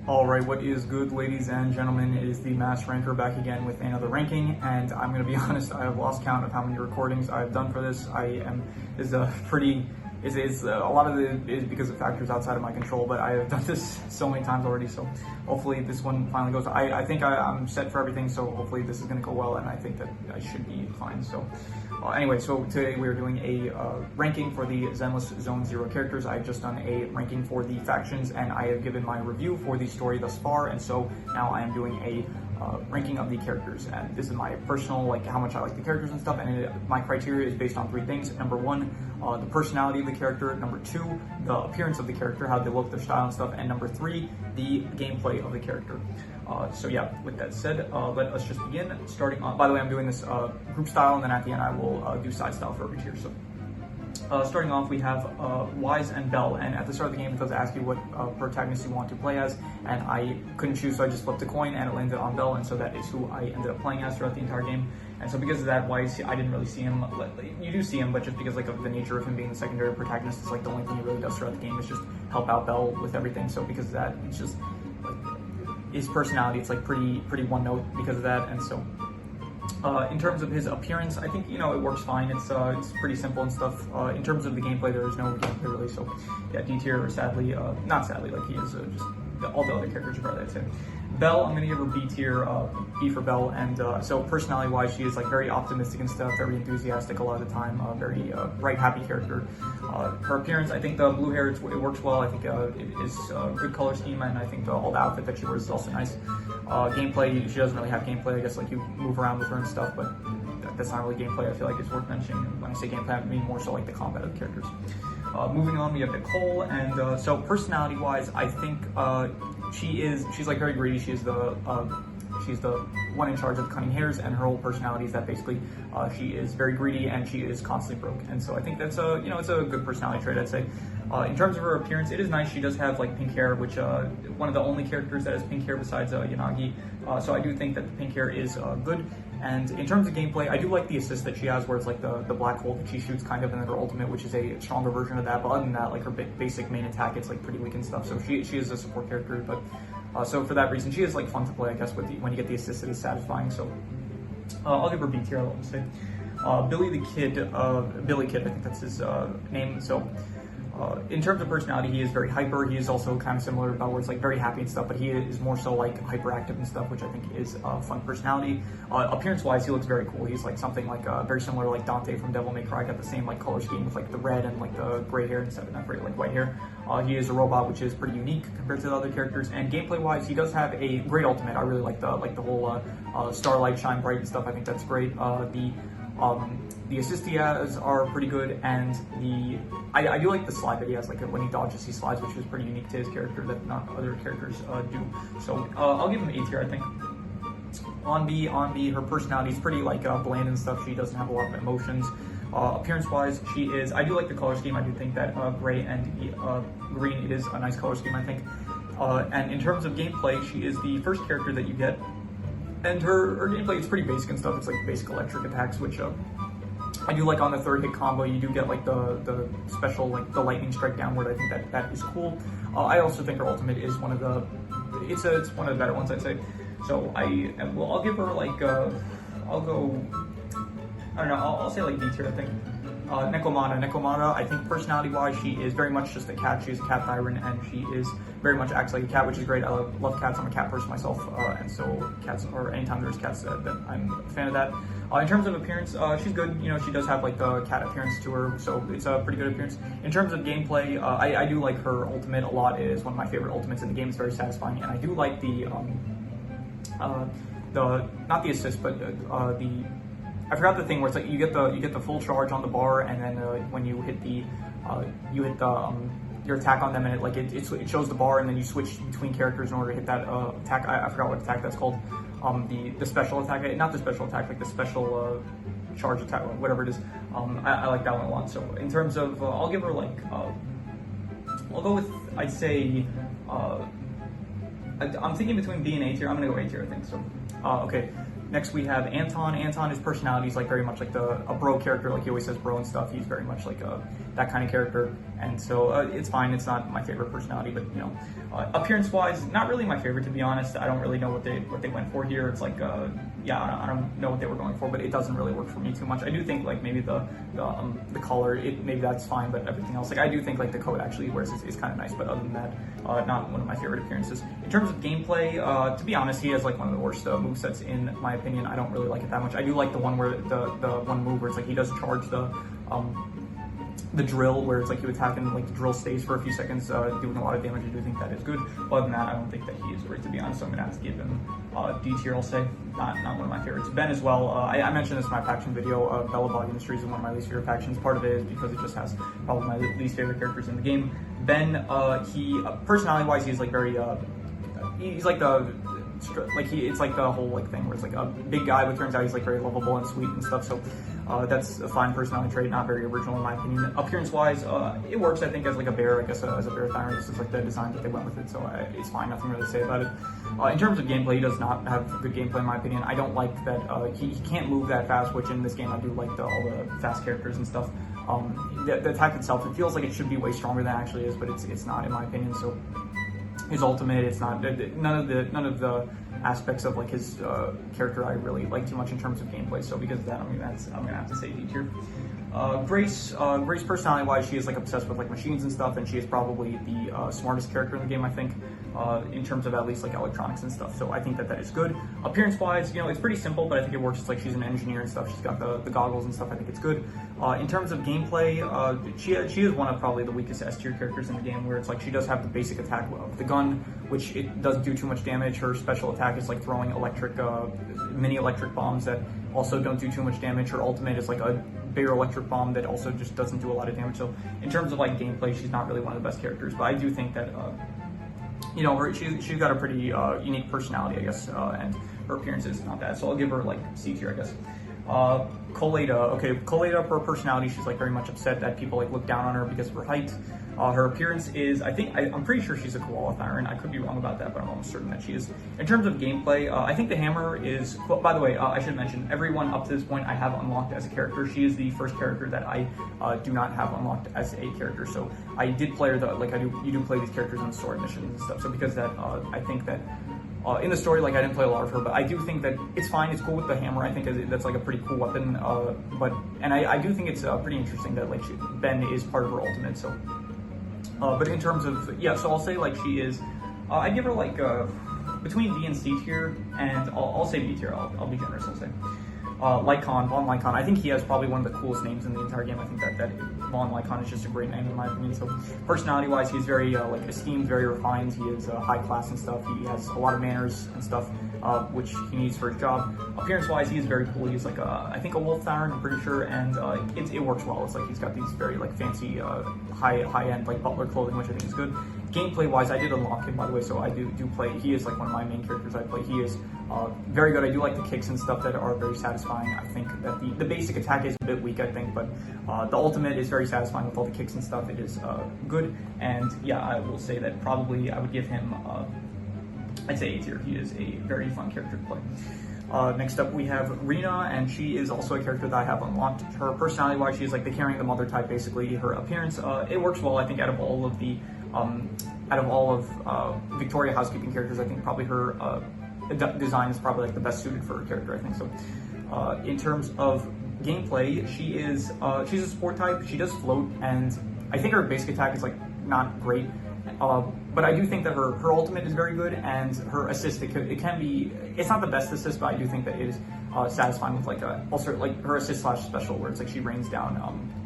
Alright, what is good, ladies and gentlemen? It is the Mass Ranker back again with another ranking, and I'm going to be honest, I have lost count of how many recordings I've done for this. A lot of it is because of factors outside of my control, but I have done this so many times already, so hopefully this one finally goes. I think I'm set for everything, so hopefully this is going to go well, and I think that I should be fine. So anyway, so today we are doing a ranking for the Zenless Zone 0 characters. I've just done a ranking for the factions, and I have given my review for the story thus far, and so now I am doing a ranking of the characters, and this is my personal, like, how much I like the characters and stuff, and my criteria is based on three things. Number one, the personality of the character. Number two, the appearance of the character, how they look, their style and stuff, and number three, the gameplay of the character. So yeah, with that said, let us just begin. Starting on, by the way, I'm doing this group style, and then at the end I will do side style for every tier. So starting off, we have Wise and Bell, and at the start of the game it does ask you what protagonist you want to play as, and I couldn't choose, so I just flipped a coin and it landed on Bell, and so that is who I ended up playing as throughout the entire game. And so because of that, Wise, I didn't really see him. You do see him, but just because like of the nature of him being the secondary protagonist, it's like the only thing he really does throughout the game is just help out Bell with everything. So because of that, it's just like his personality, it's like pretty one note because of that. And so in terms of his appearance, I think, you know, it works fine. It's pretty simple and stuff. In terms of the gameplay, there is no gameplay really. So yeah, D tier, sadly, not sadly, like he is just all the other characters are probably, I'd say. Belle, I'm gonna give her B tier, B for Belle, and so personality-wise, she is like very optimistic and stuff, very enthusiastic a lot of the time, very bright, happy character. Her appearance, I think the blue hair, it works well. I think it is a good color scheme, and I think all the outfit that she wears is also nice. Gameplay, she doesn't really have gameplay. I guess like you move around with her and stuff, but that's not really gameplay. I feel like it's worth mentioning. When I say gameplay, I mean more so like the combat of the characters. Moving on, we have Nicole, and so personality-wise, I think she's like very greedy. She's the one in charge of cutting hairs, and her whole personality is that basically she is very greedy and she is constantly broke. And so I think that's it's a good personality trait, I'd say. In terms of her appearance, it is nice. She does have like pink hair, which one of the only characters that has pink hair besides Yanagi. So I do think that the pink hair is good. And in terms of gameplay, I do like the assist that she has, where it's like the black hole that she shoots kind of, and then her ultimate, which is a stronger version of that. But other than that, like her basic main attack, it's like pretty weak and stuff. So she is a support character, but so for that reason, she is like fun to play, I guess, when you get the assist, it is satisfying. So I'll give her B tier, let me say. Billy Kid, I think that's his name. So in terms of personality, he is very hyper. He is also kind of similar to Bell, where it's like very happy and stuff, but he is more so like hyperactive and stuff, which I think is a fun personality. Appearance-wise, he looks very cool. He's like something like very similar to like Dante from Devil May Cry. Got the same like color scheme with like the red and like the gray hair instead of that like white hair. He is a robot, which is pretty unique compared to the other characters. And gameplay-wise, he does have a great ultimate. I really like the whole starlight, shine bright and stuff. I think that's great. The assists he has are pretty good, and I do like the slide that he has, like when he dodges, he slides, which is pretty unique to his character that not other characters do. So I'll give him A tier, I think. On B, her personality is pretty like bland and stuff. She doesn't have a lot of emotions. Appearance-wise, I do like the color scheme. I do think that gray and green, it is a nice color scheme, I think. And in terms of gameplay, she is the first character that you get, and her gameplay is pretty basic and stuff. It's like basic electric attacks, which I do like. On the third hit combo, you do get like the special, like the lightning strike downward. I think that is cool. I also think her ultimate is one of the better ones, I'd say. So I'll give her like I'll say like B tier, I think. Nekomata, I think personality-wise, she is very much just a cat. She's a cat tyrant, and she is very much acts like a cat, which is great. I love cats. I'm a cat person myself, and so cats, or anytime there's cats, that I'm a fan of that. In terms of appearance, she's good. You know, she does have like the cat appearance to her, so it's a pretty good appearance. In terms of gameplay, I do like her ultimate a lot. It is one of my favorite ultimates in the game. It's very satisfying, and I do like the not the assist, but I forgot the thing where it's like you get the full charge on the bar, and then when you hit your attack on them, and it shows the bar, and then you switch between characters in order to hit that attack. I forgot what attack that's called. The special attack, not the special attack, like the special charge attack, whatever it is. I like that one a lot. So in terms of, I'll give her like, I'll go with, I'd say, I'm thinking between B and A tier. I'm gonna go A tier, I think. So okay. Next we have Anton. Anton, his personality is like very much like a bro character, like he always says bro and stuff. He's very much like that kind of character. And so it's fine. It's not my favorite personality, but you know, appearance-wise, not really my favorite, to be honest. I don't really know what they went for here. It's like, yeah, I don't know what they were going for, but it doesn't really work for me too much. I do think like maybe the color, maybe that's fine, but everything else, like I do think like the coat actually wears is kind of nice, but other than that, not one of my favorite appearances. In terms of gameplay, to be honest, he has like one of the worst movesets in my opinion. I don't really like it that much. I do like the one where the one move where it's like he does charge the drill, where it's like you attack and like the drill stays for a few seconds, doing a lot of damage. I do think that is good. Other than that, I don't think that he is great, to be honest. So I'm gonna have to give him D tier, I'll say. Not one of my favorites. Ben as well. I mentioned this in my faction video. Belobog Industries is one of my least favorite factions. Part of it is because it just has probably my least favorite characters in the game. Ben, he personality-wise, he's like very he's like it's like the whole like thing where it's like a big guy, but turns out he's like very lovable and sweet and stuff. So that's a fine personality trait, not very original in my opinion. Appearance wise, it works I think as like a bear, I guess as a bear tyrant. This is like the design that they went with it, so it's fine. Nothing really to say about it. In terms of gameplay, he does not have good gameplay in my opinion. I don't like that he can't move that fast, which in this game I do like all the fast characters and stuff. The attack itself, it feels like it should be way stronger than it actually is, but it's not in my opinion. So his ultimate, it's not, none of the aspects of like his character I really like too much in terms of gameplay. So because of that, I'm gonna have to say D tier. Grace personality wise, she is like obsessed with like machines and stuff, and she is probably the smartest character in the game, I think, in terms of at least like electronics and stuff. So I think that is good. Appearance wise, you know, it's pretty simple, but I think it works. It's like she's an engineer and stuff. She's got the goggles and stuff. I think it's good. In terms of gameplay, she is one of probably the weakest S tier characters in the game, where it's like she does have the basic attack of the gun, which it doesn't do too much damage. Her special attack is like throwing mini electric bombs that also don't do too much damage. Her ultimate is like a bigger electric bomb that also just doesn't do a lot of damage. So in terms of like gameplay, she's not really one of the best characters, but I do think that you know, she's got a pretty unique personality, I guess, and her appearance is not bad. So I'll give her like C tier, I guess. Colada, okay, Colada, for her personality, she's like very much upset that people like look down on her because of her height. Her appearance is, I'm pretty sure she's a koala tyrant. I could be wrong about that, but I'm almost certain that she is. In terms of gameplay, I think the hammer is, well, by the way, I should mention, everyone up to this point I have unlocked as a character. She is the first character that I do not have unlocked as a character. So I did play her, you do play these characters in story missions and stuff. So because of that, I think that in the story, like I didn't play a lot of her, but I do think that it's fine. It's cool with the hammer. I think that's like a pretty cool weapon. And I do think it's pretty interesting that like Ben is part of her ultimate. So, but in terms of so I'll say like she is. I give her like between D and C tier, and I'll say B tier. I'll be generous. I'll say. Von Lycon. I think he has probably one of the coolest names in the entire game. I think that Von Lycon is just a great name in my opinion. So personality-wise, he's very like esteemed, very refined. He is high class and stuff. He has a lot of manners and stuff, which he needs for his job. Appearance-wise, he is very cool. He's like I think a wolf tyrant, I'm pretty sure, and it works well. It's like he's got these very like fancy high-end like butler clothing, which I think is good. Gameplay-wise, I did unlock him, by the way, so I do play. He is like one of my main characters I play. He is very good. I do like the kicks and stuff that are very satisfying. I think that the basic attack is a bit weak, I think, but the ultimate is very satisfying with all the kicks and stuff. It is good, and yeah, I will say that probably I would give him, I'd say A tier. He is a very fun character to play. Next up we have Rena, and she is also a character that I have unlocked. Her personality-wise, she is like the carrying the mother type, basically. Her appearance, it works well. I think out of all of Victoria housekeeping characters, I think probably her design is probably like the best suited for her character, I think so. In terms of gameplay, she's a support type. She does float, and I think her basic attack is like not great. But I do think that her ultimate is very good, and her assist, it can be, it's not the best assist, but I do think that it is satisfying with like also like her assist slash special, where it's like she rains down,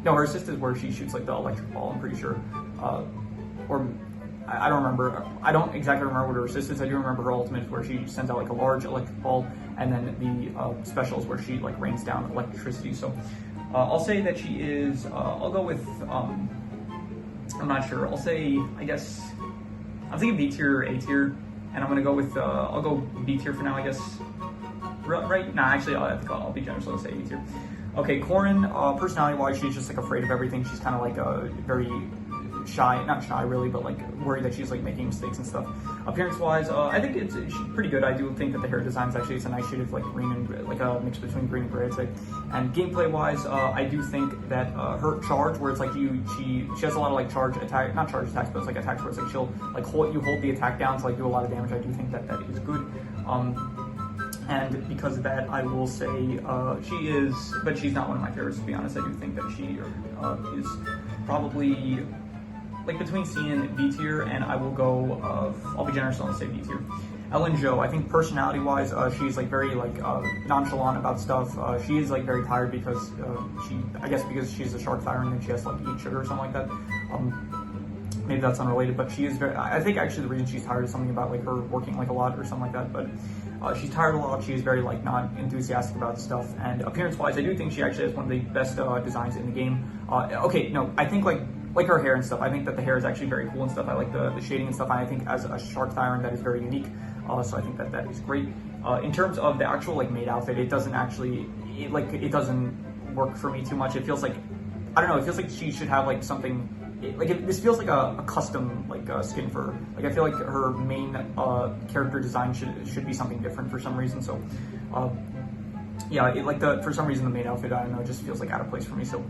no, her assist is where she shoots like the electric ball, I'm pretty sure, or I don't remember. I don't exactly remember what her assist is. I do remember her ultimate is where she sends out like a large electric ball, and then the special is where she like rains down electricity. So I'll say that she is, I'll go with, I'm not sure. I'll say, I guess, I'm thinking B tier or A tier, and I'm gonna go with, I'll go B tier for now, I guess. Right? Nah, actually, I think I'll be generous. I'll say A tier. Okay, Corin, personality-wise, she's just like afraid of everything. She's kind of like a very shy, not shy really, but like worried that she's like making mistakes and stuff. Appearance wise, I think it's pretty good. I do think that the hair design is actually, it's a nice shade of like green and like a mix between green and gray, I'd say. And gameplay wise, I do think that her charge, where it's like she has a lot of like charge attack, not charge attacks, but it's like attacks where it's like she'll like hold the attack down to like do a lot of damage. I do think that is good. And because of that, I will say she is, but she's not one of my favorites, to be honest. I do think that she is probably like between C and B tier, and I will go, I'll be generous and say B tier. Ellen Jo, I think personality-wise, she's like very like nonchalant about stuff. She is like very tired because I guess because she's a shark tyrant and she has to like eat sugar or something like that. Maybe that's unrelated, but she is very, I think actually the reason she's tired is something about like her working like a lot or something like that, but she's tired a lot. She's very like not enthusiastic about stuff. And appearance wise, I do think she actually has one of the best designs in the game. Okay, no, I think like her hair and stuff, I think that the hair is actually very cool and stuff. I like the shading and stuff, and I think as a shark tyrant that is very unique. So I think that is great. In terms of the actual like maid outfit, it doesn't actually, it doesn't work for me too much. It feels like, I don't know, it feels like she should have like something, this feels like a custom like skin for her. Like I feel like her main character design should be something different for some reason. So yeah, for some reason the main outfit, I don't know, it just feels like out of place for me. So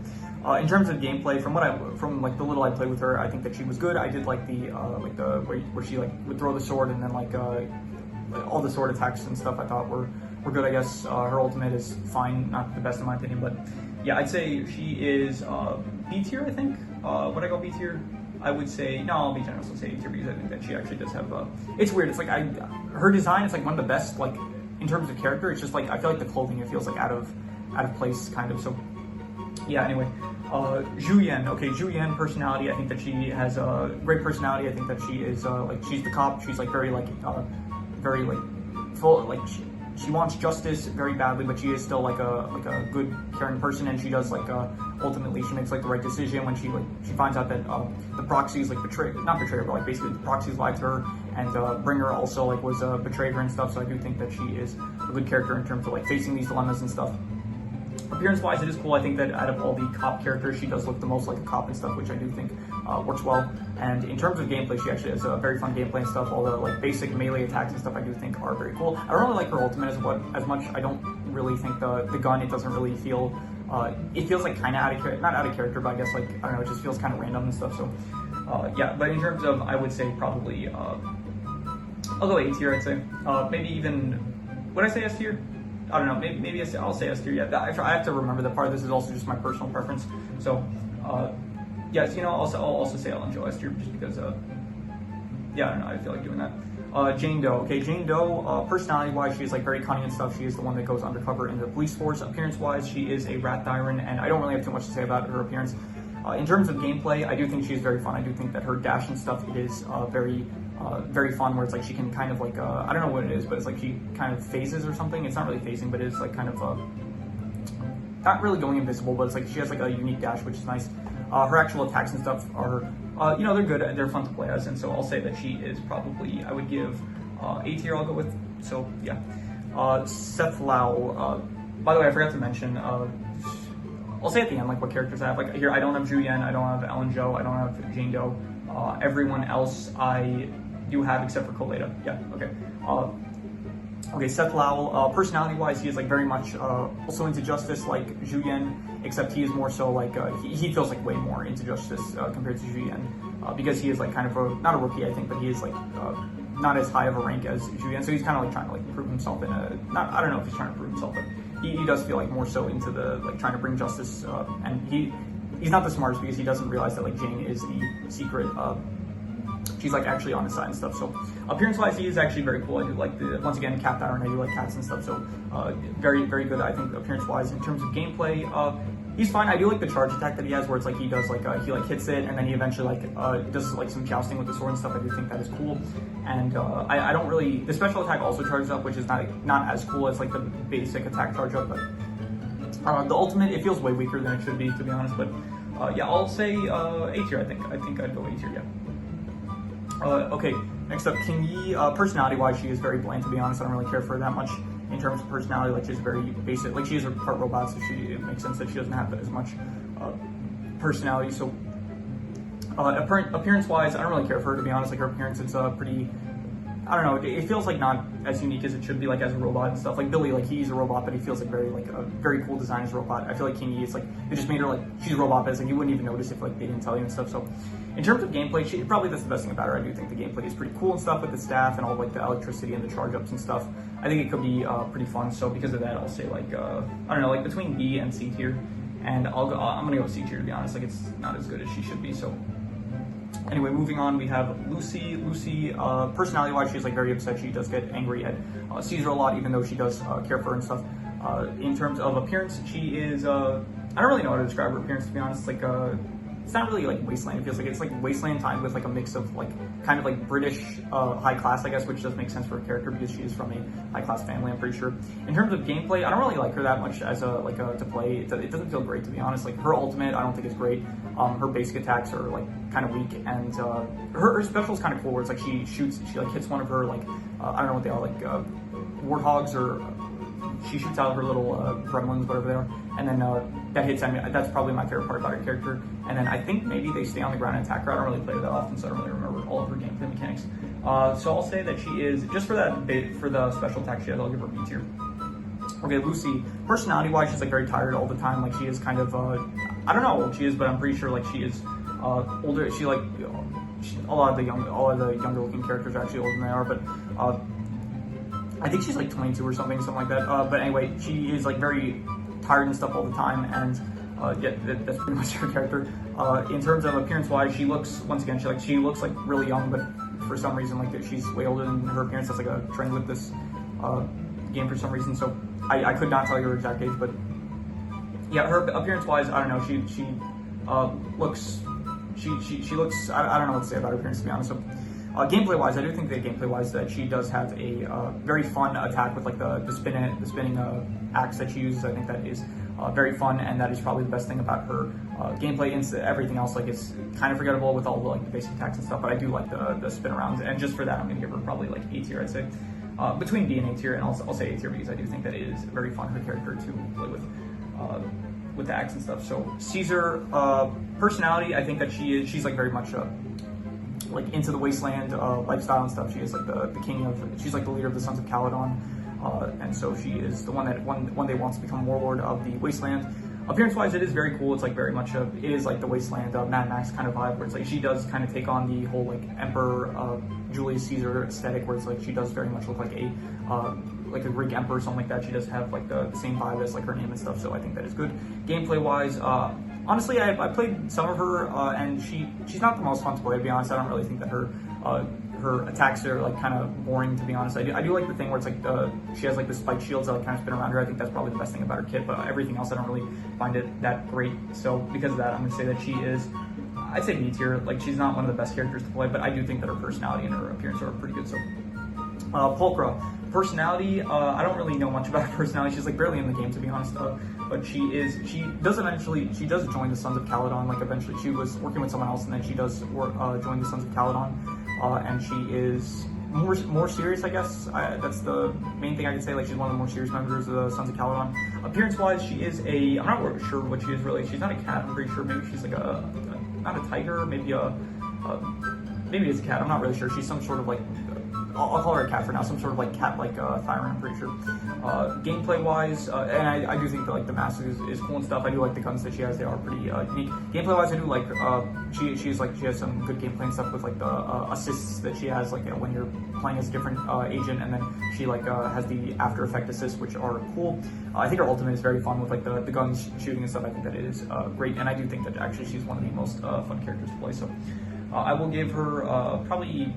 in terms of gameplay, from like the little I played with her, I think that she was good. I did like the where she like would throw the sword and then like all the sword attacks and stuff I thought were good. I guess her ultimate is fine, not the best in my opinion, but yeah, I'd say she is B tier, I think. Would I go B tier? I would say, no, I'll be generous, I'll say A tier because I think that she actually does have, it's weird, it's like, her design is like one of the best, like, in terms of character, it's just like, I feel like the clothing, it feels like out of place, kind of, so, yeah, anyway. Zhu Yan, okay, Zhu Yan personality, I think that she has a great personality. I think that she is, like, she's the cop, she's like very, like, full, like, she wants justice very badly, but she is still like a good, caring person, and she does like ultimately she makes like the right decision when she finds out that the proxies like not betray her, but like basically the proxies lied to her, and Bringer also like was betrayed her and stuff. So I do think that she is a good character in terms of like facing these dilemmas and stuff. Appearance wise, it is cool. I think that out of all the cop characters, she does look the most like a cop and stuff, which I do think works well. And in terms of gameplay, she actually has a very fun gameplay and stuff. All the like basic melee attacks and stuff I do think are very cool. I don't really like her ultimate as much. I don't really think the gun, it doesn't really feel, it feels like kind of out of character, not out of character, but I guess like, I don't know, it just feels kind of random and stuff. So yeah, but in terms of, I would say probably, I'll go A tier, I'd say. Maybe even, would I say S tier? I don't know, maybe I'll say S tier, yeah. I have to remember that part of this is also just my personal preference. So, yes, you know, I'll also say Ellen Jo S tier just because, yeah, I don't know, I feel like doing that. Jane Doe, okay, Jane Doe, personality-wise, she's like very cunning and stuff. She is the one that goes undercover in the police force. Appearance-wise, she is a rat tyrant, and I don't really have too much to say about her appearance. In terms of gameplay, I do think she's very fun. I do think that her dash and stuff, it is very fun, where it's like she can kind of like, I don't know what it is, but it's like she kind of phases or something. It's not really phasing, but it's like kind of, not really going invisible, but it's like she has like a unique dash, which is nice. Her actual attacks and stuff are, you know, they're good, they're fun to play as, and so I'll say that she is probably, I would give A tier, I'll go with, so yeah. Seth Lau, by the way, I forgot to mention, I'll say at the end like what characters I have. Like here, I don't have Zhu Yan, I don't have Ellen Jo, I don't have Jane Doe. Everyone else I do have except for Koleda. Yeah, okay. Okay, Seth Lau, personality-wise, he is like very much also into justice like Zhu Yan, except he is more so like, he feels like way more into justice compared to Zhu Yan, because he is like kind of not a rookie, I think, but he is like not as high of a rank as Zhu Yan, so he's kind of like trying to like prove himself in a, I don't know if he's trying to prove himself, but he does feel like more so into the, like trying to bring justice, and he's not the smartest because he doesn't realize that like Jane is the secret, she's like actually on his side and stuff. So appearance wise, he is actually very cool. I do like once again, cat tyrant, I do like cats and stuff. So very, very good, I think, appearance wise. In terms of gameplay, he's fine. I do like the charge attack that he has, where it's like he does like, he like hits it and then he eventually like does like some jousting with the sword and stuff. I do think that is cool. And I don't really, the special attack also charges up, which is not as cool as like the basic attack charge up, but the ultimate, it feels way weaker than it should be, to be honest. But yeah, I'll say A tier. I think I'd go A tier, yeah. Okay, next up, King Yi. Personality-wise, she is very bland, to be honest. I don't really care for her that much in terms of personality. Like, she's very basic. Like, she is a part robot, so it makes sense that she doesn't have as much personality. So, Appearance-wise, I don't really care for her, to be honest. Like, her appearance is pretty, I don't know, it feels like not as unique as it should be, like as a robot and stuff. Like Billy, like he's a robot, but he feels like very like a very cool design as a robot. I feel like Kingy is like, they just made her like, she's a robot, but it's like you wouldn't even notice if like they didn't tell you and stuff. So in terms of gameplay, probably that's the best thing about her. I do think the gameplay is pretty cool and stuff with the staff and all like the electricity and the charge ups and stuff. I think it could be pretty fun. So because of that, I'll say like, I don't know, like between B and C tier. And I'm gonna go C tier, to be honest. Like it's not as good as she should be. So anyway, moving on, we have Lucy. Lucy, personality-wise, she's like very upset. She does get angry at Caesar a lot, even though she does care for her and stuff. In terms of appearance, she is, I don't really know how to describe her appearance, to be honest. Like, it's not really like Wasteland. It feels like it's like Wasteland timed with like a mix of like kind of like British high class, I guess, which does make sense for a character because she is from a high class family, I'm pretty sure. In terms of gameplay, I don't really like her that much as to play. It doesn't feel great, to be honest. Like her ultimate, I don't think is great. Her basic attacks are like kind of weak, and her special is kind of cool, where it's like she like hits one of her like I don't know what they are, like warthogs, or she shoots out her little gremlins, whatever they are, and then that hits enemy. That's probably my favorite part about her character. And then I think maybe they stay on the ground and attack her. I don't really play her that often, so I don't really remember all of her gameplay mechanics. So I'll say that she is, just for that bit, for the special attack she has, I'll give her B tier. Okay, Lucy, personality-wise, she's like very tired all the time. Like she is kind of, I don't know how old she is, but I'm pretty sure like she is older. She like, a lot of the younger looking characters are actually older than they are, but I think she's like 22 or something like that. But anyway, she is like very tired and stuff all the time, and yeah, that's pretty much her character. In terms of appearance-wise, she looks, once again, she looks like really young, but for some reason, like she's way older than her appearance. That's like a trend with this game for some reason. So I could not tell you her exact age, but yeah, her appearance-wise, I don't know. She looks, she looks. I don't know what to say about her appearance, to be honest. So, gameplay-wise, I do think that gameplay-wise that she does have a very fun attack with like the spinning axe that she uses. I think that is very fun, and that is probably the best thing about her gameplay. Everything else, like, it's kind of forgettable with all the like the basic attacks and stuff. But I do like the spin arounds, and just for that, I'm gonna give her probably like A tier, I'd say. Between B and A tier, and I'll say A tier because I do think that it is very fun, her character, to play with the axe and stuff. So Caesar, personality, I think that she's like very much like into the Wasteland lifestyle and stuff. She is like the king of, she's like the leader of the Sons of Caledon, and so she is the one that one day wants to become warlord of the Wasteland. Appearance-wise, it is very cool. It's like very much it is like the Wasteland Mad Max kind of vibe, where it's like she does kind of take on the whole like Emperor Julius Caesar aesthetic, where it's like she does very much look like a Greek emperor or something like that. She does have like the same vibe as like her name and stuff, so I think that is good. Gameplay-wise, honestly, I played some of her, and she's not the most fun to play, to be honest. I don't really think that her attacks are like kind of boring, to be honest. I do like the thing where it's like she has like the spike shields that like kind of spin around her. I think that's probably the best thing about her kit, but everything else I don't really find it that great. So because of that, I'm gonna say that she is, I'd say B tier. Like she's not one of the best characters to play, but I do think that her personality and her appearance are pretty good. So Pulchra, personality, I don't really know much about her personality. She's like barely in the game, to be honest. But she does join the Sons of Caledon. Like eventually, she was working with someone else, and then she does join the Sons of Caledon, and she is more serious, I guess. That's the main thing I can say. Like she's one of the more serious members of the Sons of Caledon. Appearance-wise, she is I'm not sure what she is really. She's not a cat. I'm pretty sure. Maybe she's like not a tiger. Maybe maybe it's a cat. I'm not really sure. She's some sort of like, I'll call her a cat for now, some sort of like cat-like tyrant, I'm pretty sure. Gameplay-wise, and I do think that like the mask is cool and stuff. I do like the guns that she has; they are pretty unique. Gameplay-wise, I do like she has some good gameplay and stuff with like the assists that she has, like when you're playing as a different agent, and then she like has the after effect assists, which are cool. I think her ultimate is very fun with like the guns shooting and stuff. I think that it is great, and I do think that actually she's one of the most fun characters to play. So I will give her probably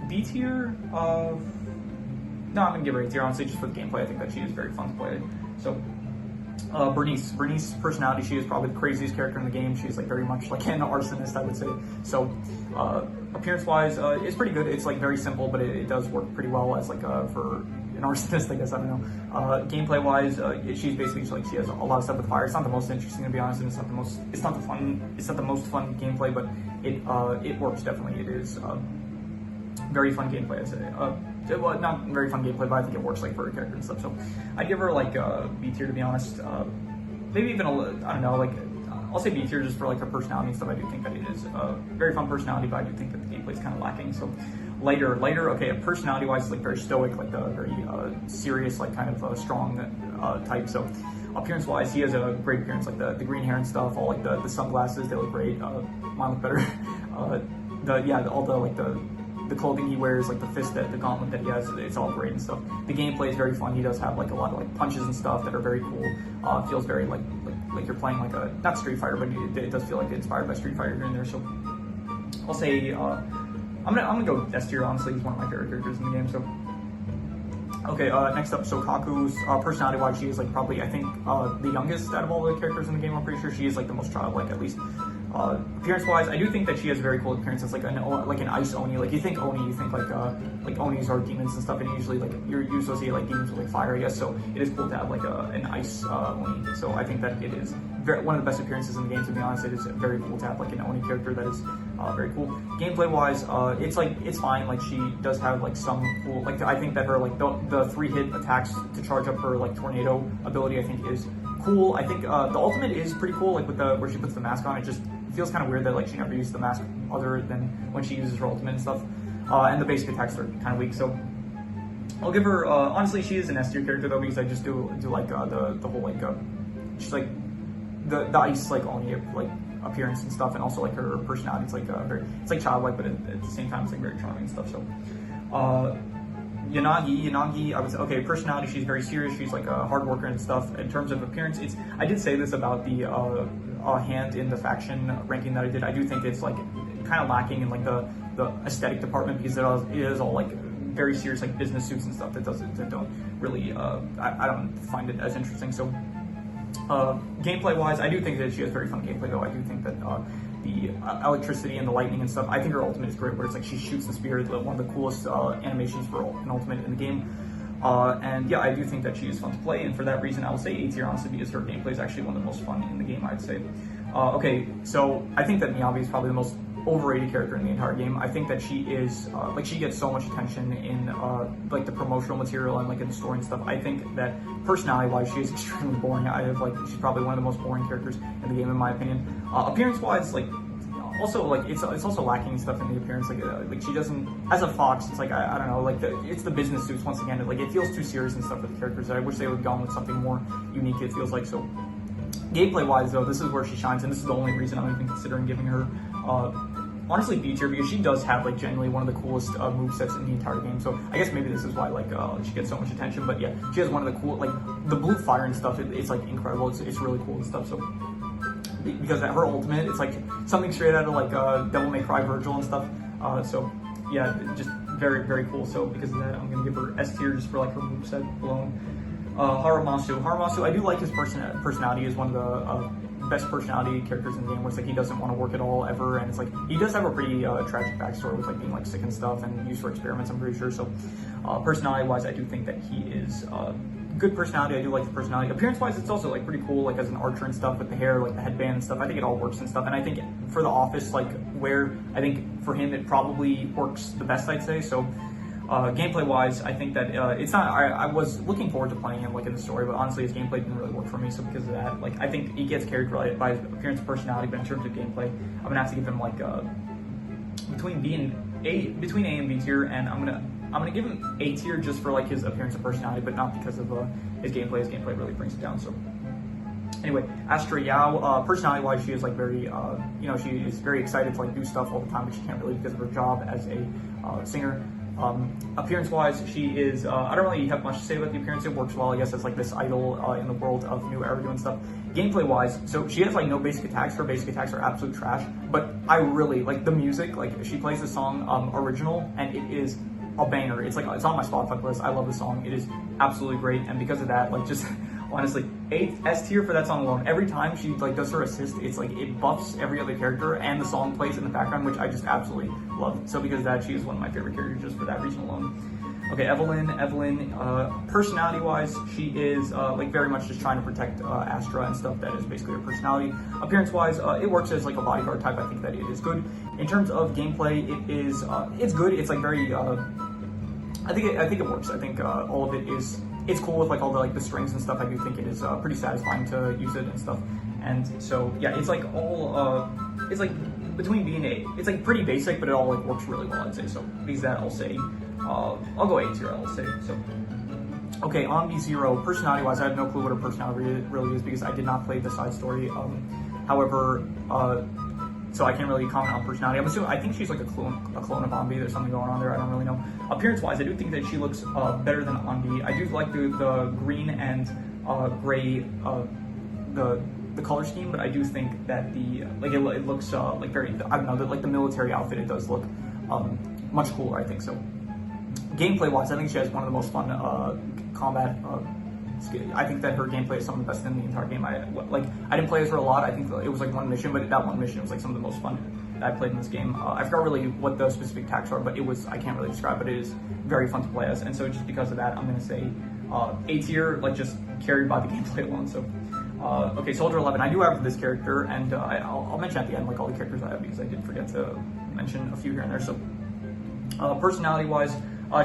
B tier. No, I'm gonna give her A tier, honestly, just for the gameplay. I think that she is very fun to play. So Bernice personality, she is probably the craziest character in the game. She's like very much like an arsonist, I would say. So appearance wise, it's pretty good. It's like very simple, but it does work pretty well as like for an arsonist, I guess. I don't know. Gameplay wise, she's basically just, like, she has a lot of stuff with fire. It's not the most interesting, to be honest, and it's not the most fun gameplay, but it works definitely. It is very fun gameplay, I'd say. Well, not very fun gameplay, but I think it works like for a character and stuff. So I'd give her like B tier, to be honest. Maybe even I don't know, like I'll say B tier just for like her personality and stuff. I do think that it is a very fun personality, but I do think that the gameplay is kind of lacking. So lighter, okay, personality wise, like very stoic, like a very serious, like kind of strong type. So appearance wise, he has a great appearance, like the green hair and stuff, all like the sunglasses, they look great. Mine look better. All the like the clothing he wears, like the fist, the gauntlet that he has, it's all great and stuff. The gameplay is very fun. He does have like a lot of like punches and stuff that are very cool. Feels very like you're playing like a, not Street Fighter, but it does feel like it's inspired by Street Fighter here and there. So I'll say I'm gonna go S tier. Honestly, he's one of my favorite characters in the game. So okay, next up, so Kaku's personality wise, she is like probably, I think, the youngest out of all the characters in the game. I'm pretty sure she is like the most childlike, at least. Appearance wise, I do think that she has a very cool appearance. It's like an ice Oni. Like you think Oni, you think like Onis are demons and stuff, and usually like you associate like demons with like fire, I guess. So it is cool to have like an ice Oni. So I think that it is one of the best appearances in the game. To be honest, it is very cool to have like an Oni character that is very cool. Gameplay wise, it's fine. Like she does have like some cool, like I think that her like the 3-hit attacks to charge up her like tornado ability, I think is cool. I think the ultimate is pretty cool, like with where she puts the mask on. It just feels kind of weird that like she never used the mask other than when she uses her ultimate and stuff. And the basic attacks are kind of weak, so I'll give her. Honestly, she is an S tier character though, because I just do like the whole like she's like the ice like Oni like appearance and stuff, and also like her personality. It's like it's like childlike, but at the same time it's like very charming and stuff. So Yanagi, I would say, okay, personality, she's very serious, she's like a hard worker and stuff. In terms of appearance, I did say this about the hand in the faction ranking that I did. I do think it's like kind of lacking in like the aesthetic department, because it is all like very serious like business suits and stuff that don't really, I don't find it as interesting. So gameplay wise, I do think that she has very fun gameplay though. I do think that the electricity and the lightning and stuff, I think her ultimate is great, where it's like she shoots the spear, one of the coolest animations for an ultimate in the game. And yeah, I do think that she is fun to play, and for that reason I will say A tier, honestly, because her gameplay is actually one of the most fun in the game, I'd say. Okay, so I think that Miyabi is probably the most overrated character in the entire game. I think that she is like she gets so much attention in like the promotional material and like in the story and stuff. I think that personality wise she is extremely boring. She's probably one of the most boring characters in the game in my opinion. Appearance wise, like also like it's also lacking stuff in the appearance. Like she doesn't, as a fox, it's like I don't know, like it's the business suits once again. Like it feels too serious and stuff with the characters. I wish they would have gone with something more unique. It feels like. So gameplay wise though, this is where she shines, and this is the only reason I'm even considering giving her honestly B tier, because she does have like genuinely one of the coolest movesets in the entire game. So I guess maybe this is why like she gets so much attention. But yeah, she has one of the cool, like the blue fire and stuff. It's like incredible. It's really cool and stuff. So because her ultimate, it's like something straight out of like Devil May Cry Virgil and stuff. So yeah, just very, very cool. So because of that, I'm gonna give her S tier just for like her moveset alone. Haramasu, I do like his personality. Is one of the best personality characters in the game, where it's like he doesn't want to work at all ever, and it's like he does have a pretty tragic backstory with like being like sick and stuff and used for experiments, I'm pretty sure. So personality wise, I do think that he is good personality. I do like the personality. Appearance wise, it's also like pretty cool, like as an archer and stuff with the hair, like the headband and stuff. I think it all works and stuff, and I think for the office, like where I think for him it probably works the best, I'd say. So gameplay wise, I think that it's not. I was looking forward to playing him like in the story, but honestly his gameplay didn't really work for me. So because of that, like I think he gets carried by his appearance and personality, but in terms of gameplay, I'm gonna have to give him like between A and B tier, and I'm gonna give him A tier just for like his appearance and personality, but not because of his gameplay. His gameplay really brings it down. So anyway, Astra Yao, personality wise, she is like very she is very excited to like do stuff all the time, but she can't really because of her job as a singer. Appearance wise, she is I don't really have much to say about the appearance. It works well, I guess, as like this idol in the world of New Eridu and stuff. Gameplay wise, so she has like no basic attacks. Her basic attacks are absolute trash, but I really like the music. Like she plays the song original, and it is a banger. It's like it's on my Spotify list. I love the song. It is absolutely great, and because of that, like just honestly, S tier for that song alone. Every time she like does her assist, it's like it buffs every other character, and the song plays in the background, which I just absolutely love. So because of that, she is one of my favorite characters just for that reason alone. Okay, Evelyn, personality wise, she is like very much just trying to protect Astra and stuff. That is basically her personality. Appearance wise, it works as like a bodyguard type. I think that it is good. In terms of gameplay, it is it's good. It's like very I think it works. I think all of it is, it's cool with like all the like the strings and stuff. I do think it is pretty satisfying to use it and stuff. And so yeah, it's like all it's like between B and A. It's like pretty basic, but it all like works really well, I'd say. So because that, I'll say I'll go A tier, I'll say. So okay, on B0, personality wise, I have no clue what her personality really is because I did not play the side story. However, so I can't really comment on personality. I think she's like a clone of Anbi. There's something going on there. I don't really know. Appearance-wise, I do think that she looks better than Anbi. I do like the green and gray the color scheme, but I do think that the it looks like very, I don't know, like the military outfit, it does look much cooler, I think. So gameplay-wise, I think she has one of the most fun combat. I think that her gameplay is some of the best in the entire game. I didn't play as her a lot. I think it was like one mission, but that one mission was like some of the most fun that I played in this game. I forgot really what the specific attacks are, but I can't really describe, but it is very fun to play as. And so just because of that, I'm gonna say A tier, like just carried by the gameplay alone. So okay, Soldier 11. I do have this character, and I'll mention at the end like all the characters I have because I did forget to mention a few here and there. So personality-wise.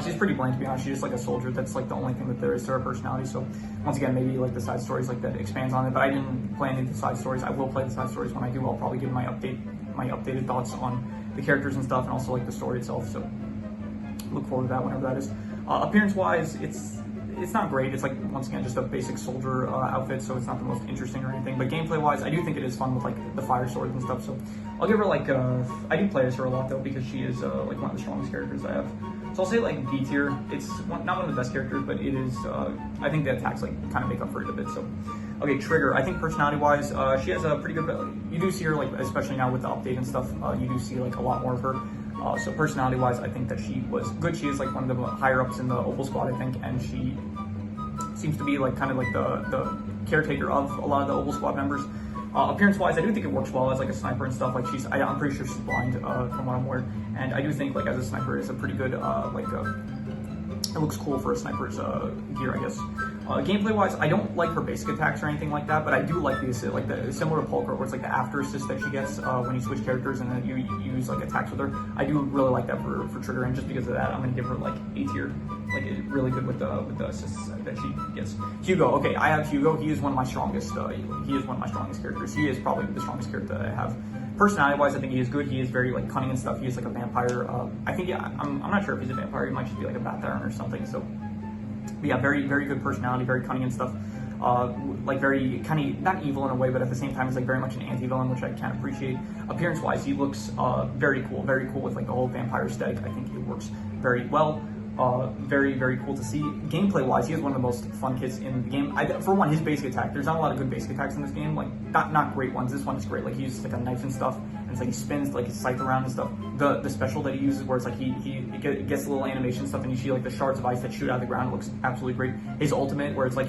She's pretty bland, to be honest. She's just like a soldier. That's like the only thing that there is to her personality. So once again, maybe like the side stories like that expands on it, but I didn't play any of the side stories. I will play the side stories when I do. I'll probably give my updated thoughts on the characters and stuff, and also like the story itself. So look forward to that whenever that is. Appearance-wise, it's not great. It's like, once again, just a basic soldier outfit, so it's not the most interesting or anything. But gameplay-wise, I do think it is fun with like the fire swords and stuff. So I'll give her like I do play as her a lot though because she is like one of the strongest characters I have. So I'll say like B tier. It's not one of the best characters, but it is. I think the attacks like kind of make up for it a bit. So okay, Trigger. I think personality-wise, she has a pretty good. You do see her like, especially now with the update and stuff. You do see like a lot more of her. So personality-wise, I think that she was good. She is like one of the higher ups in the Opal Squad, I think, and she seems to be like kind of like the caretaker of a lot of the Opal Squad members. Appearance-wise, I do think it works well as like a sniper and stuff. Like I'm pretty sure she's blind from what I'm aware, and I do think like as a sniper is a pretty good it looks cool for a sniper's gear, I guess. Gameplay-wise, I don't like her basic attacks or anything like that, but I do like the assist, like the similar to Polka, where it's like the after assist that she gets when you switch characters and then you use like attacks with her. I do really like that for Trigger, and just because of that, I'm gonna give her like A tier. Like really good with the assists that she gets. Hugo, okay, I have Hugo. He is one of my strongest. He is one of my strongest characters. He is probably the strongest character that I have. Personality-wise, I think he is good. He is very like cunning and stuff. He is like a vampire. I think I'm not sure if he's a vampire. He might just be like a Bat Baron or something. So, but yeah, very good personality, very cunning and stuff. Like very kind of not evil in a way, but at the same time, he's like very much an anti-villain, which I can appreciate. Appearance-wise, he looks very cool with like the whole vampire aesthetic. I think it works very well. Very cool to see. Gameplay-wise, he is one of the most fun kits in the game. For one, his basic attack. There's not a lot of good basic attacks in this game. Like not great ones. This one is great. Like he uses like a knife and stuff, and it's like he spins like his scythe around and stuff. The special that he uses, where it's like he gets a little animation stuff, and you see like the shards of ice that shoot out of the ground. It looks absolutely great. His ultimate, where it's like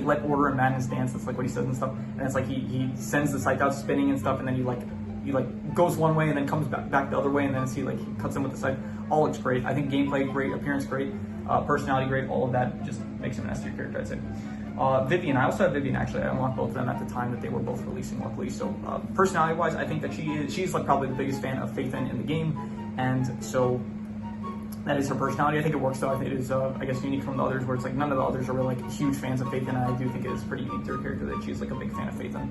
let order and madness dance. That's like what he says and stuff. And it's like he sends the scythe out spinning and stuff, and then he goes one way and then comes back the other way, and then he cuts in with the scythe. All looks great. I think gameplay great, appearance great, personality great. All of that just makes him an S tier character, I'd say. Vivian, I also have Vivian actually. I unlocked both of them at the time that they were both releasing, luckily. So personality-wise, I think that she's like probably the biggest fan of Phaethon in the game, and so that is her personality. I think it works though. I think it is, I guess, unique from the others, where it's like none of the others are really like huge fans of Phaethon, and I do think it is pretty unique to her character that she's like a big fan of Phaethon.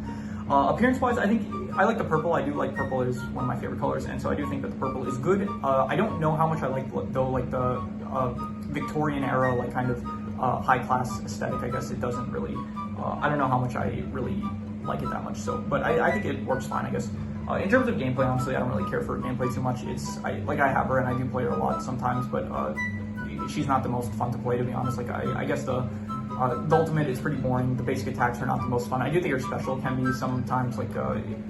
Appearance-wise, I think I like the purple. I do like purple. It is one of my favorite colors, and so I do think that the purple is good. I don't know how much I like though, like the Victorian era, like kind of high-class aesthetic. I guess it doesn't really. I don't know how much I really like it that much. So, but I think it works fine, I guess. In terms of gameplay, honestly, I don't really care for gameplay too much. I have her and I do play her a lot sometimes, but she's not the most fun to play, to be honest. Like I guess the ultimate is pretty boring. The basic attacks are not the most fun. I do think her special can be sometimes like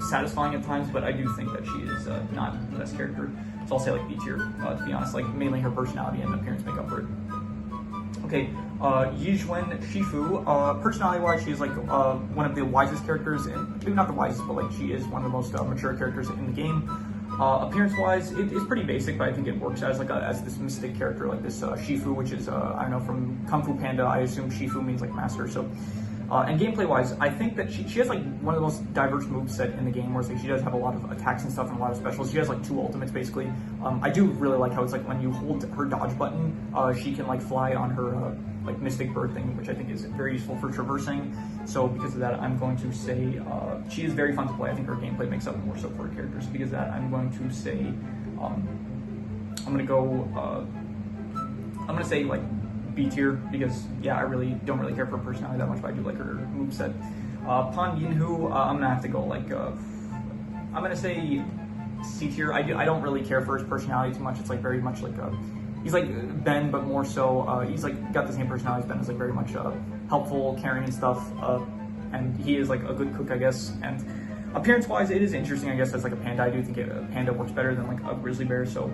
satisfying at times, but I do think that she is not the best character. So I'll say like B tier, to be honest. Like mainly her personality and appearance make up for it. Okay, Yizhuan Shifu, personality-wise, she is like one of the wisest characters, and maybe not the wisest, but like she is one of the most mature characters in the game. Appearance-wise, it is pretty basic, but I think it works as like as this mystic character, like this Shifu, which is I don't know, from Kung Fu Panda. I assume Shifu means like master. So, and gameplay-wise, I think that she has like one of the most diverse moveset in the game, where it's like she does have a lot of attacks and stuff and a lot of specials. She has like 2 ultimates basically. I do really like how it's like when you hold her dodge button, she can like fly on her like mystic bird thing, which I think is very useful for traversing. So because of that, I'm going to say she is very fun to play. I think her gameplay makes up more so for her characters. So because of that, I'm going to say I'm gonna say like B tier, because yeah, I really don't really care for her personality that much, but I do like her moveset. Pan Yinhu, I'm gonna have to go like I'm gonna say C tier. I don't really care for his personality too much. It's like very much like he's like Ben, but more so he's like got the same personality as Ben. Is like very much helpful, caring and stuff, and he is like a good cook, I guess. And appearance wise, it is interesting, I guess, as like a panda. I do think a panda works better than like a grizzly bear. So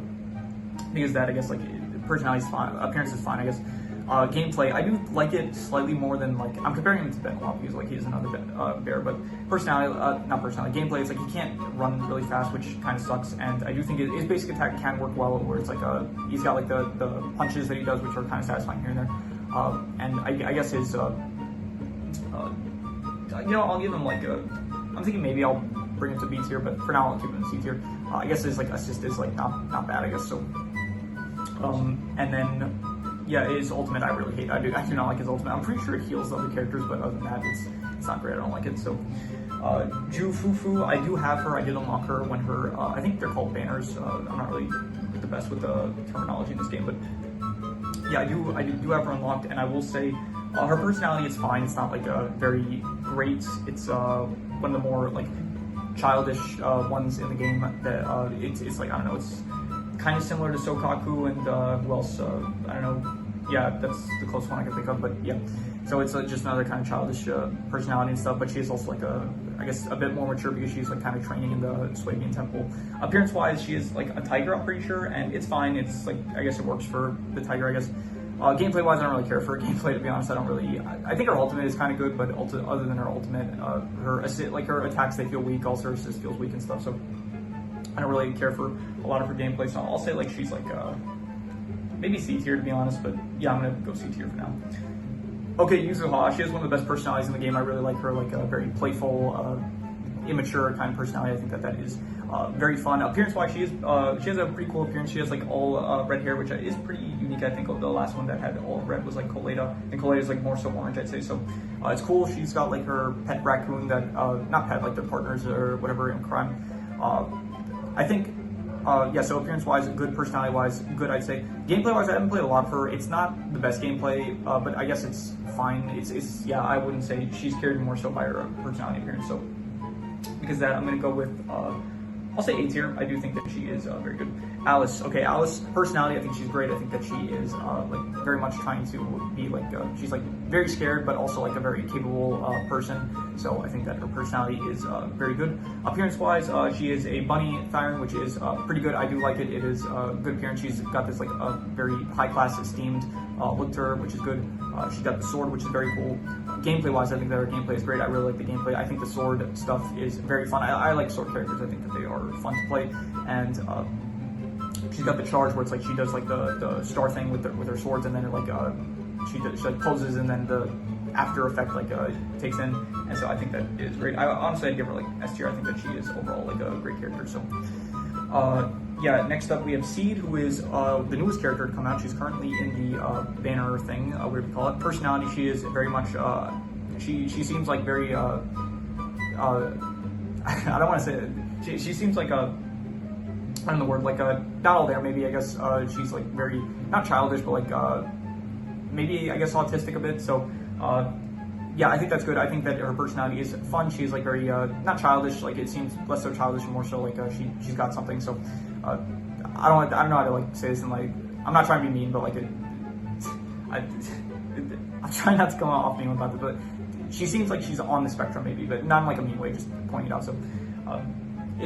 because of that, I guess like personality is fine, appearance is fine, I guess. Gameplay, I do like it slightly more than like, I'm comparing him to Ben a lot because like he's another bear, but personality, not personality, gameplay, it's like he can't run really fast, which kind of sucks. And I do think his basic attack can work well, where it's like he's got like the punches that he does, which are kind of satisfying here and there. And I guess his, you know, I'll give him like I'm thinking maybe I'll bring him to B tier, but for now I'll keep him in C tier. I guess his like assist is like not bad, I guess. So, and then yeah, his ultimate I really hate. I do not like his ultimate. I'm pretty sure it heals other characters, but other than that, it's not great. I don't like it. So, Ju Fufu, I do have her. I did unlock her when her. I think they're called banners. I'm not really the best with the terminology in this game, but yeah, I do have her unlocked, and I will say her personality is fine. It's not like a very great. It's one of the more like childish ones in the game. That it's like, I don't know. It's kind of similar to Sokaku and who else? I don't know. Yeah, that's the closest one I can think of. But yeah, so it's just another kind of childish personality and stuff. But she is also like I guess a bit more mature because she's like kind of training in the Swabian temple. Appearance-wise, she is like a tiger, I'm pretty sure, and it's fine. It's like, I guess it works for the tiger, I guess. Gameplay-wise, I don't really care for her gameplay, to be honest. I don't really. I think her ultimate is kind of good, but other than her ultimate, her assist, like her attacks, they feel weak. Also, her assist feels weak and stuff. So I don't really care for a lot of her gameplay, so I'll say like she's like maybe C tier, to be honest, but yeah, I'm gonna go C tier for now. Okay, Yuzuha, she has one of the best personalities in the game. I really like her, like a very playful, immature kind of personality. I think that is very fun. Appearance-wise, she has a pretty cool appearance. She has like all red hair, which is pretty unique. I think the last one that had all red was like Coleta, and Coleta is like more so orange, I'd say. So it's cool. She's got like her pet raccoon that not pet, like their partners or whatever in crime. I think, yeah, so appearance-wise, good, personality-wise, good, I'd say. Gameplay-wise, I haven't played a lot of her. It's not the best gameplay, but I guess it's fine. It's yeah, I wouldn't say she's carried more so by her personality and appearance. So because of that, I'm going to go with, I'll say A tier. I do think that she is very good. Alice, okay, Alice, personality, I think she's great. I think that she is like very much trying to be like, she's like very scared, but also like a very capable person. So I think that her personality is very good. Appearance-wise, she is a bunny Thyron, which is pretty good. I do like it. It is good appearance. She's got this like a very high-class esteemed look to her, which is good. She's got the sword, which is very cool. Gameplay-wise, I think that her gameplay is great. I really like the gameplay. I think the sword stuff is very fun. I like sword characters. I think that they are fun to play. And she's got the charge where it's like she does like the star thing with her swords, and then it like she like poses, and then the after effect like takes in. And so I think that is great. Honestly, I'd give her like S tier. I think that she is overall like a great character. So yeah, next up we have Seed, who is the newest character to come out. She's currently in the banner thing, whatever you call it. Personality, she is very much she seems like very I don't want to say it. She seems like a, I don't know the word, like not all there, maybe, I guess. She's like very, not childish, but like maybe, I guess, autistic a bit. So yeah, I think that's good. I think that her personality is fun. She's like very not childish, like it seems less so childish and more so like she's got something. So I don't know how to like say this, and like I'm not trying to be mean, but like I'm trying not to come off mean about it, but she seems like she's on the spectrum maybe, but not in like a mean way, just pointing it out. So I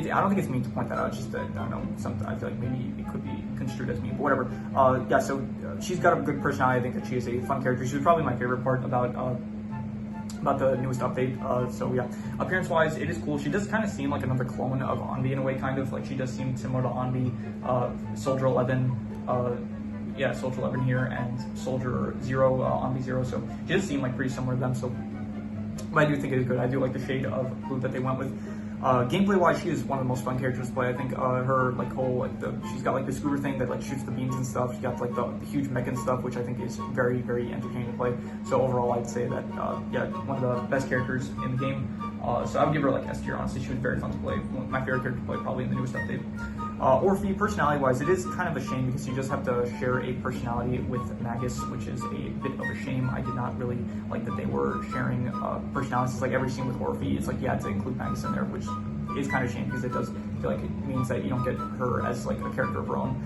don't think it's mean to point that out. It's just that, I don't know, I feel like maybe it could be construed as mean, but whatever. Yeah, so she's got a good personality. I think that she is a fun character. She was probably my favorite part about the newest update. So yeah, appearance-wise, it is cool. She does kind of seem like another clone of Anbi in a way, kind of. Like she does seem similar to Anbi, Soldier 11. Yeah, Soldier 11 here, and Soldier 0, Anbi 0. So she does seem like pretty similar to them. So, but I do think it is good. I do like the shade of blue that they went with. Gameplay wise, she is one of the most fun characters to play. I think her like whole like she's got like the scooter thing that like shoots the beams and stuff. She got like the huge mech and stuff, which I think is very entertaining to play. So overall, I'd say that yeah, one of the best characters in the game. So I would give her like S tier. Honestly, she was very fun to play. My favorite character to play probably in the newest update. Orphe, personality wise, it is kind of a shame because you just have to share a personality with Magus, which is a bit of a shame. I did not really like that they were sharing personalities. It's like every scene with Orphe, it's like you had to include Magus in there, which is kind of a shame because it does feel like it means that you don't get her as like a character of her own.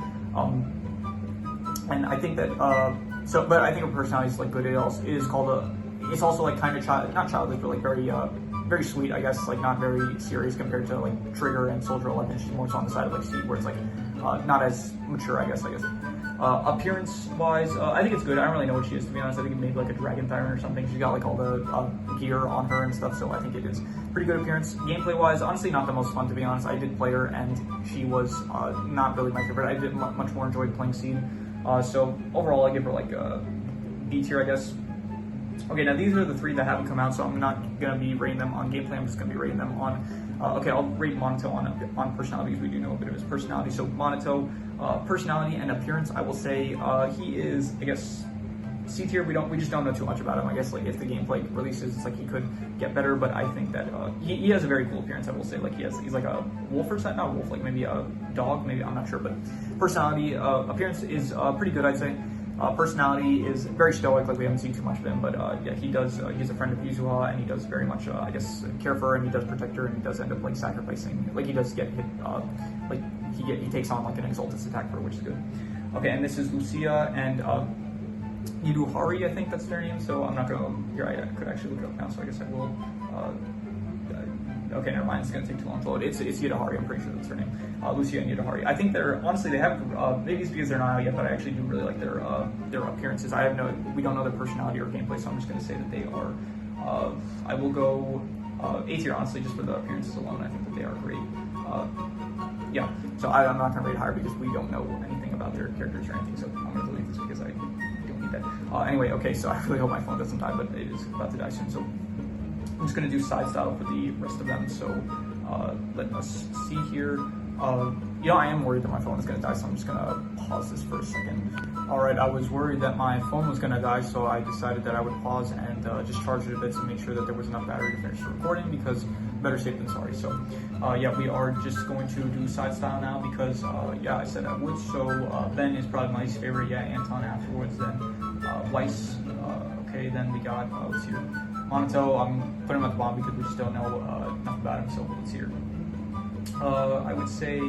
And I think that but I think her personality is like good. It is called it's also like kind of not childish, but like very sweet, I guess, like not very serious compared to like Trigger and Soldier 11. She's more so on the side of like Steve, where it's like not as mature, I guess. Appearance wise, I think it's good. I don't really know what she is, to be honest. I think maybe like a Dragon Tyrant or something. She's got like all the gear on her and stuff, so I think it is pretty good appearance. Gameplay wise, honestly not the most fun, to be honest. I did play her and she was not really my favorite. I did much more enjoy playing Seed. So overall I give her like a B tier, I guess. Okay, now these are the 3 that haven't come out, so I'm not going to be rating them on gameplay. I'm just going to be rating them on, okay, I'll rate Monato on personality because we do know a bit of his personality. So Monato, personality and appearance, I will say he is, I guess, C tier. We just don't know too much about him. I guess like if the gameplay releases, it's like he could get better, but I think that he has a very cool appearance. I will say, like he's like a wolf or something, not a wolf, like maybe a dog, maybe, I'm not sure, but personality, appearance is pretty good, I'd say. Personality is very stoic, like we haven't seen too much of him, but yeah, he's a friend of Yuzua, and he does very much, I guess, care for her, and he does protect her, and he does end up like sacrificing, like he does get hit, like he takes on like an Exaltus attack for her, which is good. Okay, and this is Lucia and Yiduhari, I think that's their name, so I'm not gonna, here I could actually look it up now, so I guess I will, okay, never mind, it's gonna take too long to load. It's Yiduhari, I'm pretty sure that's her name. Lucia and Yiduhari. I think they're, honestly, they have, maybe it's because they're not out yet, but I actually do really like their appearances. We don't know their personality or gameplay, so I'm just gonna say that they are, I will go A tier, honestly, just for the appearances alone. I think that they are great. Yeah, so I'm not gonna rate higher because we don't know anything about their characters or anything, so I'm gonna delete this because I don't need that. Anyway, okay, so I really hope my phone doesn't die, but it is about to die soon, so I'm just going to do side style for the rest of them, so let us see here. Yeah, I am worried that my phone is going to die, so I'm just going to pause this for a second. Alright, I was worried that my phone was going to die, so I decided that I would pause and just charge it a bit to make sure that there was enough battery to finish the recording, because better safe than sorry. So yeah, we are just going to do side style now because yeah, I said I would. So Ben is probably my least favorite, yeah, Anton afterwards, then Weiss, okay, then we got, let's see here. Monato, I'm putting him at the bottom because we just don't know enough about him, so let's see here. I would say,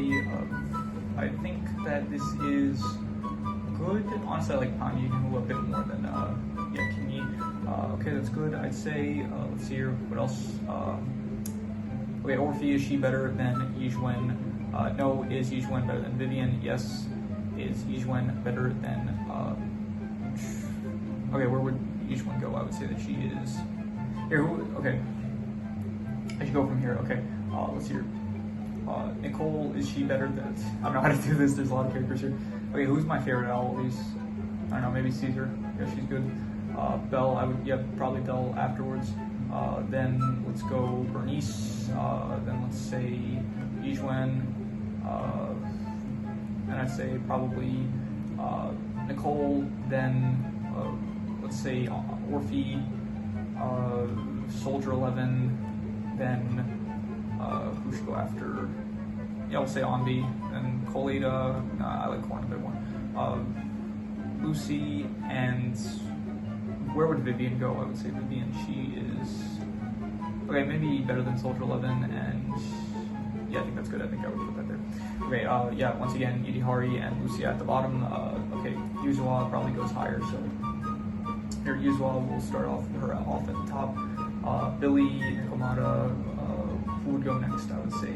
I think that this is good. Honestly, I like Panyu a bit more than, yeah, Kimi. Okay, that's good. I'd say, let's see here, what else? Okay, Orphe, is she better than Yizhuan? No. Is Yizhuan better than Vivian? Yes. Is Yizhuan better than, okay, where would Yizhuan go? I would say that she is, here, okay. I should go from here, okay. Let's see here. Nicole, is she better than, I don't know how to do this, there's a lot of characters here. Okay, who's my favorite out of all these? I don't know, maybe Caesar, yeah, she's good. Belle, I would, yeah, probably Belle afterwards. Then let's go Bernice, then let's say Yizhuan, and I'd say probably Nicole, then let's say Orphe, Soldier 11, then who should go after? Yeah, we'll say Anbi, and Colita, I like Corn a bit more. Lucy, and where would Vivian go? I would say Vivian, she is, okay, maybe better than Soldier 11, and yeah, I think that's good. I think I would put that there. Okay, yeah, once again, Yiduhari and Lucia at the bottom. Okay, Yuzua probably goes higher, so here Yuzua will start off her off at the top. Billy, Nikomata, who would go next? I would say,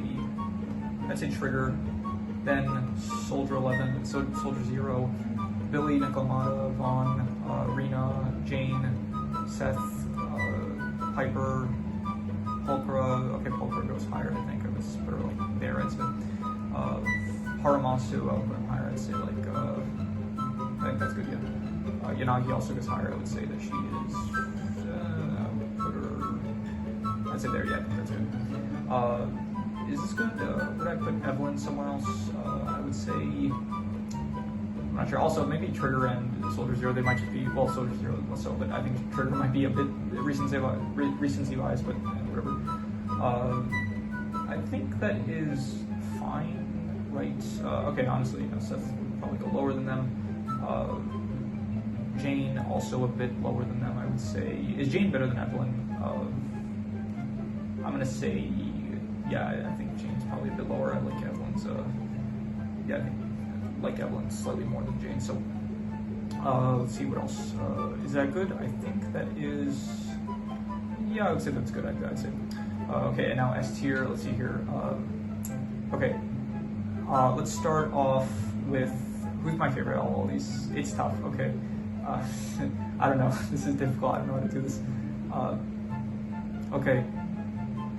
I'd say Trigger, then Soldier 11, so Soldier 0, Billy, Nikomata, Vaughn, Rena, Jane, Seth, Piper, Pulchra. Okay, Pulchra goes higher, I think. I would put her like there, I'd say. Haramasu, I'll put him higher, I'd say like, I think that's good, yeah. Yanagi also goes higher, I would say that she is, I would put her, I'd say there, yeah, I think that's good. is this good? Would I put Evelyn somewhere else? I would say, I'm not sure. Also, maybe Trigger and Soldier Zero, they might just be, well, Soldier Zero also, but I think Trigger might be a bit recency bias, but whatever. I think that is fine, right? Okay, honestly, Seth would probably go lower than them. Jane also a bit lower than them, I would say. Is Jane better than Evelyn? I'm gonna say, yeah, I think Jane's probably a bit lower. I like Evelyn's, yeah, I think I like Evelyn slightly more than Jane. So, let's see what else. Is that good? I think that is, yeah, I would say that's good. I'd say. Okay, and now S tier. Let's see here. Okay, let's start off with who's my favorite out of all these. It's tough. Okay, I don't know. This is difficult. I don't know how to do this. Okay.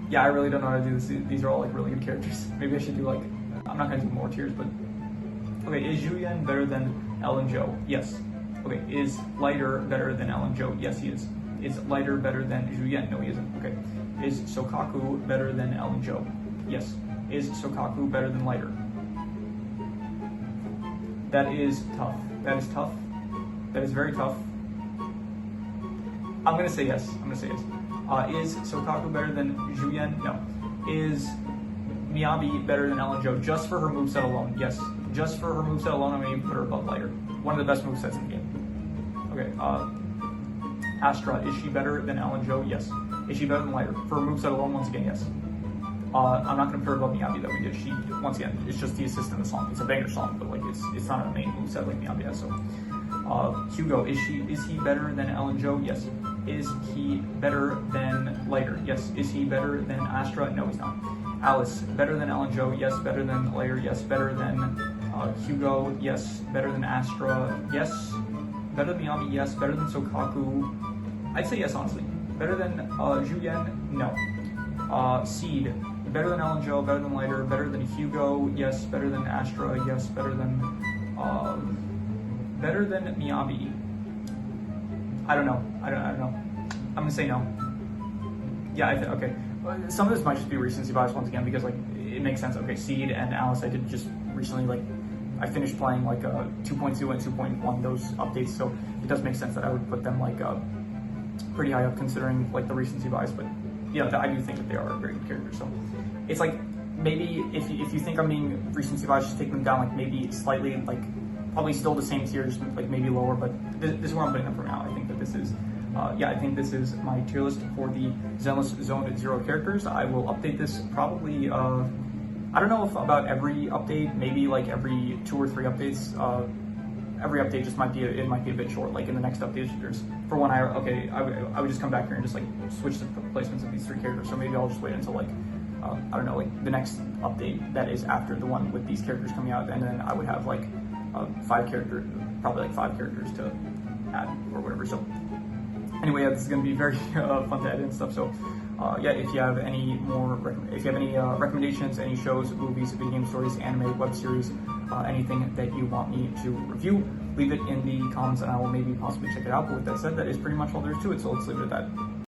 Yeah, I really don't know how to do this. These are all like really good characters. Maybe I should do like, I'm not gonna do more tiers, but okay, is Julian better than Ellen Joe? Yes. Okay, is Lighter better than Ellen Joe? Yes, he is. Is Lighter better than Julian? No, he isn't. Okay. Is Sokaku better than Ellen Joe? Yes. Is Sokaku better than Lighter? That is tough. That is tough. That is very tough. I'm gonna say yes. I'm gonna say yes. Is Sokaku better than Julian? No. Is Miyabi better than Ellen Joe just for her moveset alone? Yes. Just for her moveset alone, I'm going to put her above Lighter. One of the best movesets in the game. Okay. Astra, is she better than Ellen Joe? Yes. Is she better than Lighter? For her moveset alone, once again, yes. I'm not going to put her above Miyabi though. She, once again, it's just the assist in the song. It's a banger song, but like it's not a main moveset like Miyabi has. So, Hugo, is he better than Ellen Joe? Yes. Is he better than Lighter? Yes. Is he better than Astra? No, he's not. Alice, better than Ellen Joe? Yes. Better than Lighter? Yes. Better than Hugo? Yes. Better than Astra? Yes. Better than Miyabi? Yes. Better than Sokaku? I'd say yes, honestly. Better than Julian? No. Seed, better than Ellen Joe? Better than Lighter? Better than Hugo? Yes. Better than Astra? Yes. Better than Miyabi? I don't know. I don't know. I'm gonna say no. Yeah, okay. Some of this might just be recency bias once again because like it makes sense. Okay, Seed and Alice, I did just recently like I finished playing like 2.2 and 2.1 those updates, so it does make sense that I would put them like pretty high up considering like the recency bias. But yeah, I do think that they are very good characters. So it's like maybe if you think I'm being recency biased, just take them down like maybe slightly like. Probably still the same tier, just like maybe lower, but this is where I'm putting them for now. I think that this is, yeah, I think this is my tier list for the Zenless Zone Zero characters. I will update this probably, I don't know if about every update, maybe like every 2 or 3 updates. Every update just might be, it might be a bit short. Like in the next update, there's, for one, I would just come back here and just like switch the placements of these 3 characters. So maybe I'll just wait until like, I don't know, like the next update that is after the one with these characters coming out, and then I would have like, 5 characters, probably like 5 characters to add or whatever. So anyway, yeah, this is going to be very fun to edit and stuff. So yeah, if you have any more, recommendations, any shows, movies, video game stories, anime, web series, anything that you want me to review, leave it in the comments and I will maybe possibly check it out. But with that said, that is pretty much all there is to it. So let's leave it at that.